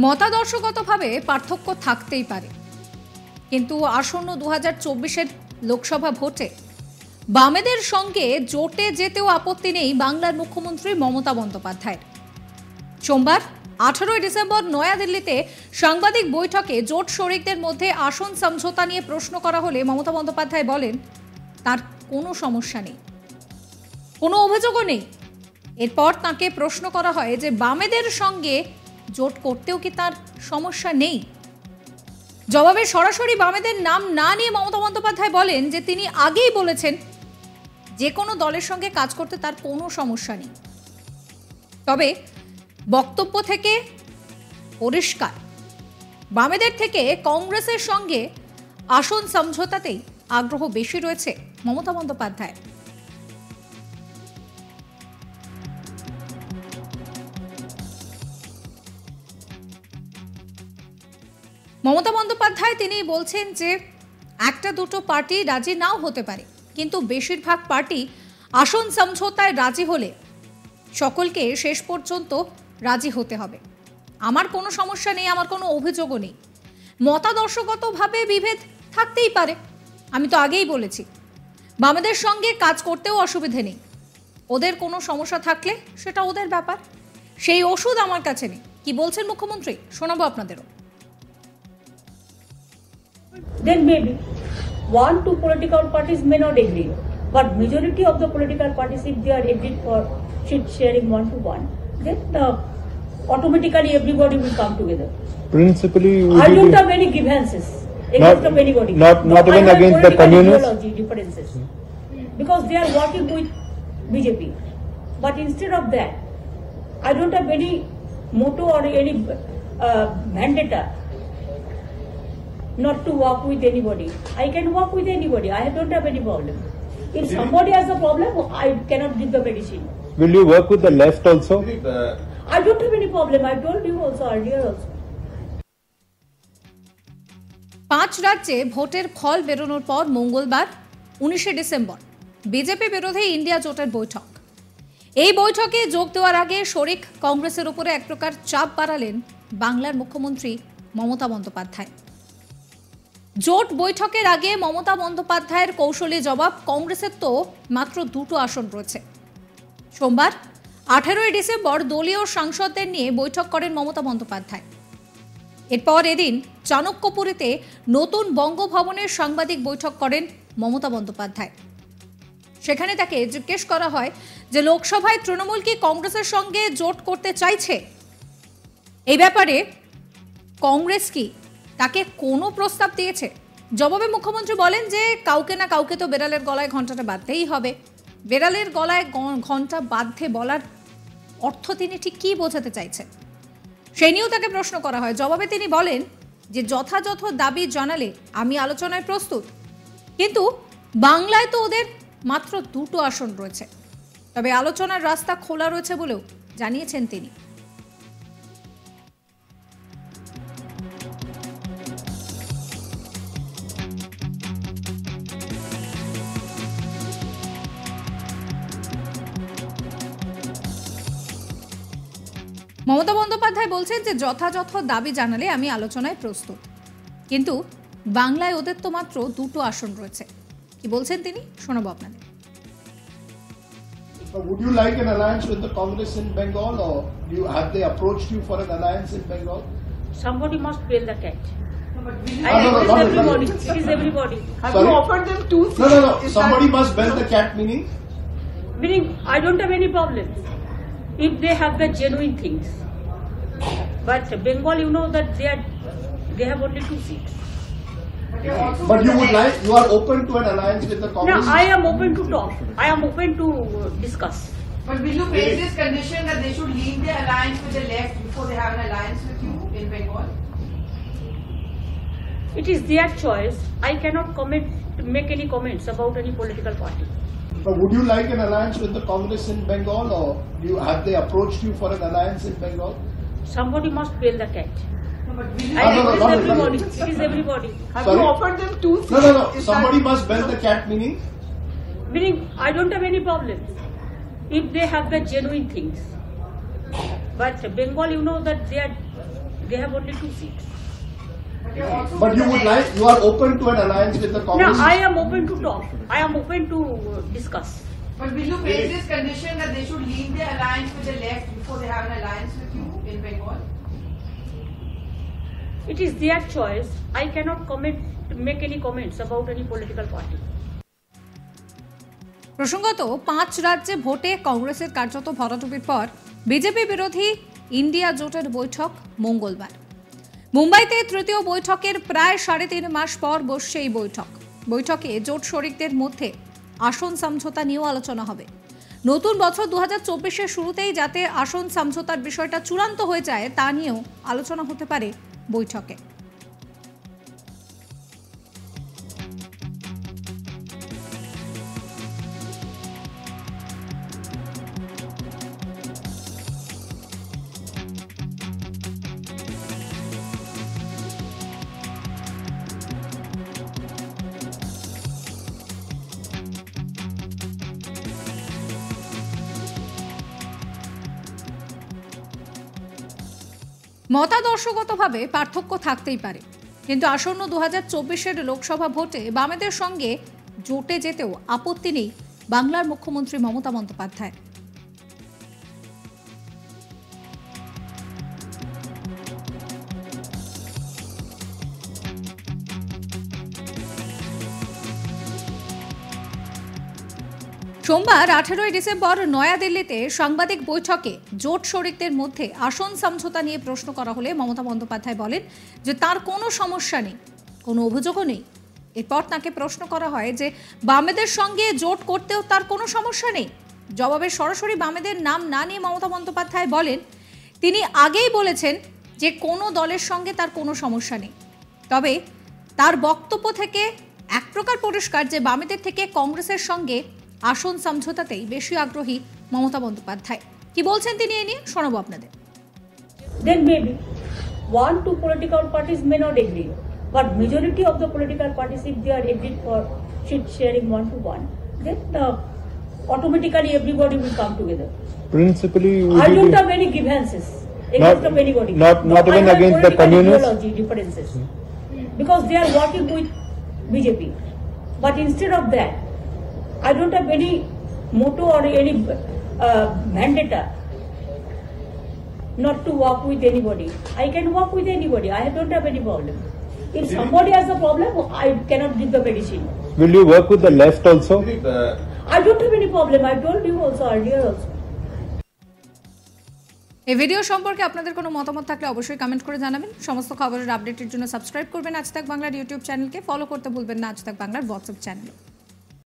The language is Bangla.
মতাদর্শগতভাবে পার্থক্য থাকতেই পারে, কিন্তু আসন্ন 2024-এর লোকসভা ভোটে বামেদের সঙ্গে জোটে যেতেও আপত্তি নেই বাংলার মুখ্যমন্ত্রী মমতা বন্দ্যোপাধ্যায়ের। সোমবার 18 ডিসেম্বর নয়াদিল্লিতে সাংবাদিক বৈঠকে জোট শরিকদের মধ্যে আসন সমঝোতা নিয়ে প্রশ্ন করা হলে মমতা বন্দ্যোপাধ্যায় বলেন তার কোনো সমস্যা নেই, কোনো অভিযোগও নেই। এরপর তাকে প্রশ্ন করা হয় যে বামেদের সঙ্গে জোট করতেও কি তার সমস্যা নেই। জবাবে সরাসরি বামেদের নাম না নিয়ে মমতা বন্দ্যোপাধ্যায় বলেন যে তিনি আগেই বলেছেন যে কোনো দলের সঙ্গে কাজ করতে তার কোনো সমস্যা নেই। তবে বক্তব্য থেকে পরিষ্কার, বামেদের থেকে কংগ্রেসের সঙ্গে আসন সমঝোতাতেই আগ্রহ বেশি রয়েছে মমতা বন্দ্যোপাধ্যায়। মমতা বন্দ্যোপাধ্যায় তিনি বলছেন যে একটা দুটো পার্টি রাজি নাও হতে পারে, কিন্তু বেশিরভাগ পার্টি আসন সমঝোতায় রাজি হলে সকলকে শেষ পর্যন্ত রাজি হতে হবে। আমার কোনো সমস্যা নেই, আমার কোনো অভিযোগও নেই। মতাদর্শগতভাবে বিভেদ থাকতেই পারে, আমি তো আগেই বলেছি। বামেদের সঙ্গে কাজ করতেও অসুবিধে নেই, ওদের কোনো সমস্যা থাকলে সেটা ওদের ব্যাপার, সেই ওষুধ আমার কাছে নেই। কি বলছেন মুখ্যমন্ত্রী শোনাবো আপনাদেরও। Then maybe 1-2 political parties may not agree, but majority of the political parties, if they are agreed for seat sharing 1-to-1, then automatically everybody will come together. Principally, I don't have any grievances against of anybody. Not even against the communists. Ideology differences, because they are working with BJP. But instead of that, I don't have any motto or any vendetta not to work with anybody. I can work with anybody. I don't have any problem. If somebody has a problem, I cannot give the medicine. Will you work with the left also? I don't have any problem. I told you also earlier also. 5 রাজ্যে ভোটের ফল বেরোনোর পর মঙ্গলবার 19 ডিসেম্বর বিজেপি বিরোধী ইন্ডিয়া জোটের বৈঠক। এই বৈঠকে যোগ দেওয়ার আগে শরিক কংগ্রেসের উপরে এক প্রকার চাপ বাড়ালেন বাংলার মুখ্যমন্ত্রী মমতা বন্দ্যোপাধ্যায়। জোট বৈঠকের আগে মমতা বন্দ্যোপাধ্যায়ের কৌশলী জবাব, কংগ্রেসের তো মাত্র 2টো আসন রয়েছে। সোমবার 18 ডিসেম্বর দলীয় সাংসদদের নিয়ে বৈঠক করেন মমতা বন্দ্যোপাধ্যায়। এরপর এদিন চাণক্যপুরীতে নতুন বঙ্গভবনের সাংবাদিক বৈঠক করেন মমতা বন্দ্যোপাধ্যায়। সেখানে তাকে জিজ্ঞেস করা হয় যে লোকসভায় তৃণমূল কি কংগ্রেসের সঙ্গে জোট করতে চাইছে, এই ব্যাপারে কংগ্রেস কি তাকে কোনো প্রস্তাব দিয়েছে। জবাবে মুখ্যমন্ত্রী বলেন যে কাউকে না কাউকে তো বেড়ালের গলায় ঘণ্টাটা বাঁধতেই হবে। বেড়ালের গলায় ঘণ্টা বাঁধতে বলার অর্থ তিনি ঠিক কী বোঝাতে চাইছেন সেই নিয়েও তাকে প্রশ্ন করা হয়। জবাবে তিনি বলেন যে যথাযথ দাবি জানালে আমি আলোচনায় প্রস্তুত, কিন্তু বাংলায় তো ওদের মাত্র 2টো আসন রয়েছে, তবে আলোচনার রাস্তা খোলা রয়েছে বলেও জানিয়েছেন তিনি। মমতা বন্দ্যোপাধ্যায় বলছেন যে যথাযথ দাবি জানালে আমি আলোচনায় প্রস্তুত, কিন্তু বাংলায় ওদের তো মাত্র 2টো আসন রয়েছে। কি বলছেন তিনি শোনাবো আপনাদের। Would you like an alliance with the Congress in Bengal, or have they approached you for an alliance in Bengal? Somebody must bail the cat. Everybody. It is everybody. Have you offered them 2 seats? No. Somebody must bail the cat, meaning? Meaning, I don't have any problem if they have the genuine things. But Bengal, you know that they have only 2 seats. But you are open to an alliance with the Congress? No, I am open to talk. I am open to discuss. But will you face this condition that they should leave their alliance with the left before they have an alliance with you in Bengal? It is their choice. I cannot make any comments about any political party. But would you like an alliance with the Congress in Bengal, or have they approached you for an alliance in Bengal? Somebody must bail the cat. No, but will It is everybody. Have you offered them 2 seats? No. Somebody must bail the cat, meaning? Meaning, I don't have any problem if they have the genuine things. But Bengal, you know that they have only 2 seats. But you are open to an alliance with the Now, Congress? I am open to talk. I am open to discuss. But will you face this condition that they should leave their alliance with the left before they have an alliance with you in Bengal? It is their choice. I cannot make any comments about any political party. প্রসঙ্গত 5 রাজ্যে ভোটে কংগ্রেসের কার্যত ভরাডুবির পর বিজেপি বিরোধী ইন্ডিয়া জোটের বৈঠক মঙ্গলবার। মুম্বাইতে তৃতীয় বৈঠকের প্রায় 3.5 মাস পর বসছে এই বৈঠকে জোট শরিকদের মধ্যে আসন সমঝোতা নিয়েও আলোচনা হবে। নতুন বছর 2024-এর শুরুতেই যাতে আসন সমঝোতার বিষয়টা চূড়ান্ত হয়ে যায় তা নিয়েও আলোচনা হতে পারে বৈঠকে। মতাদর্শগতভাবে পার্থক্য থাকতেই পারে, কিন্তু আসন্ন 2024-এর লোকসভা ভোটে বামেদের সঙ্গে জোটে যেতেও আপত্তি নেই বাংলার মুখ্যমন্ত্রী মমতা বন্দ্যোপাধ্যায়। সোমবার 18 ডিসেম্বর নয়াদিল্লিতে সাংবাদিক বৈঠকে জোট শরিকদের মধ্যে আসন সমঝোতা নিয়ে প্রশ্ন করা হলে মমতা বন্দ্যোপাধ্যায় বলেন যে তার কোনো সমস্যা নেই, কোনো অভিযোগও নেই। এরপর তাকে প্রশ্ন করা হয় যে বামেদের সঙ্গে জোট করতেও তার কোনো সমস্যা নেই। জবাবে সরাসরি বামেদের নাম না নিয়ে মমতা বন্দ্যোপাধ্যায় বলেন তিনি আগেই বলেছেন যে কোনো দলের সঙ্গে তার কোনো সমস্যা নেই। তবে তার বক্তব্য থেকে এক প্রকার পরিষ্কার যে বামেদের থেকে কংগ্রেসের সঙ্গে আসন সমঝোতাতেই বেশি আগ্রহী মমতা বন্দ্যোপাধ্যায়। কি বলছেন তিনি এই নিয়ে শোনাবো আপনাদের। Then maybe 1-2 political parties may not agree, but majority of the political parties, if they are agreed for seat sharing 1-to-1, then automatically everybody will come together. Principally, I don't have any grievances against of anybody. not even I have against the political communists? ideology differences, because they are working with BJP. But instead of that, I don't have any motto or any vendetta not to work with anybody. I can work with anybody. I don't have any problem. If somebody has a problem, I cannot give the medicine. Will you work with the left also? I don't have any problem. I told you also earlier also. এই ভিডিও সম্পর্কে আপনাদের কোনো মতামত থাকলে অবশ্যই কমেন্ট করে জানাবেন। সমস্ত খবরের আপডেটের জন্য সাবস্ক্রাইব করবেন আজ তাক বাংলার ইউটিউব চ্যানেলকে, ফলো করতে ভুলবেন না আজ তাক বাংলার হোয়াটসঅ্যাপ চ্যানেল।